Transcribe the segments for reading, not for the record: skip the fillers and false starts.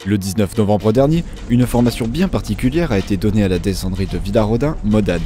Le 19 novembre dernier, une formation bien particulière a été donnée à la descendrie de Villarodin, Modane.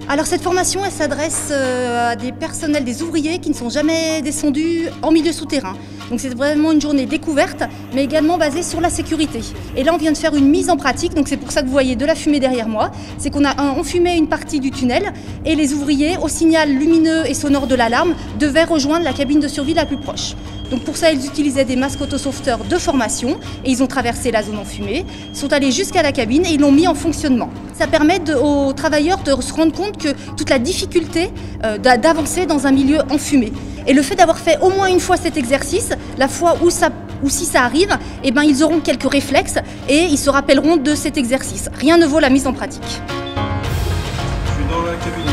Alors cette formation, elle s'adresse à des personnels, des ouvriers qui ne sont jamais descendus en milieu souterrain. Donc c'est vraiment une journée découverte, mais également basée sur la sécurité. Et là on vient de faire une mise en pratique, donc c'est pour ça que vous voyez de la fumée derrière moi. C'est qu'on a enfumé une partie du tunnel et les ouvriers, au signal lumineux et sonore de l'alarme, devaient rejoindre la cabine de survie la plus proche. Donc pour ça, ils utilisaient des masques autosauveteurs de formation et ils ont traversé la zone enfumée, sont allés jusqu'à la cabine et ils l'ont mis en fonctionnement. Ça permet aux travailleurs de se rendre compte que toute la difficulté d'avancer dans un milieu enfumé. Et le fait d'avoir fait au moins une fois cet exercice, la fois où si ça arrive, eh ben, ils auront quelques réflexes et ils se rappelleront de cet exercice. Rien ne vaut la mise en pratique. Je suis dans la cabine,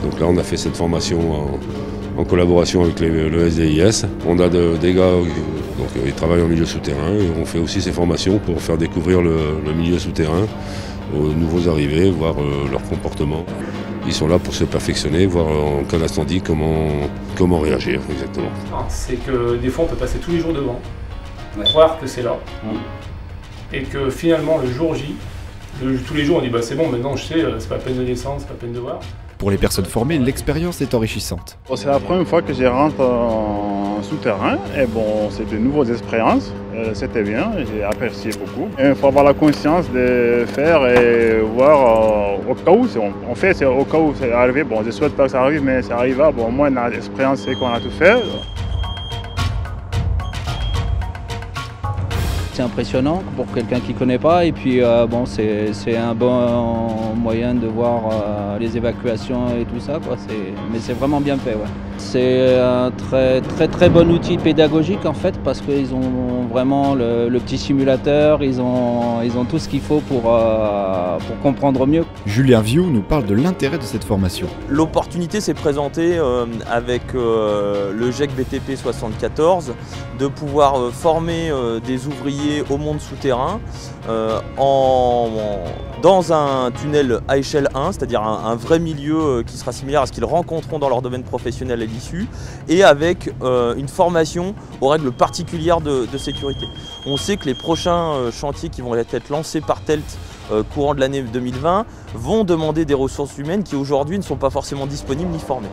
donc là, on a fait cette formation en collaboration avec le SDIS. On a des gars ils travaillent en milieu souterrain et on fait aussi ces formations pour faire découvrir le milieu souterrain aux nouveaux arrivés, voir leur comportement. Ils sont là pour se perfectionner, voir en cas d'incendie comment réagir exactement. C'est que des fois on peut passer tous les jours devant, croire que c'est là, et que finalement le jour J, tous les jours on dit bah c'est bon, maintenant je sais, c'est pas peine de descendre, c'est pas peine de voir. Pour les personnes formées, l'expérience est enrichissante. C'est la première fois que je rentre en souterrain et bon, c'est de nouvelles expériences. C'était bien, j'ai apprécié beaucoup. Il faut avoir la conscience de faire et voir au cas où. En fait, c'est au cas où c'est arrivé. Bon, je souhaite pas que ça arrive, mais ça arrivera. Bon, au moins, l'expérience, c'est qu'on a tout fait. C'est impressionnant pour quelqu'un qui ne connaît pas et puis bon, c'est un bon moyen de voir les évacuations et tout ça, quoi. Mais c'est vraiment bien fait. Ouais. C'est un très bon outil pédagogique en fait parce qu'ils ont vraiment le petit simulateur, ils ont tout ce qu'il faut pour comprendre mieux. Julien Viou nous parle de l'intérêt de cette formation. L'opportunité s'est présentée avec le GEC BTP 74 de pouvoir former des ouvriers au monde souterrain dans un tunnel à échelle 1, c'est-à-dire un vrai milieu qui sera similaire à ce qu'ils rencontreront dans leur domaine professionnel à l'issue, et avec une formation aux règles particulières de sécurité. On sait que les prochains chantiers qui vont être lancés par TELT courant de l'année 2020 vont demander des ressources humaines qui aujourd'hui ne sont pas forcément disponibles ni formées.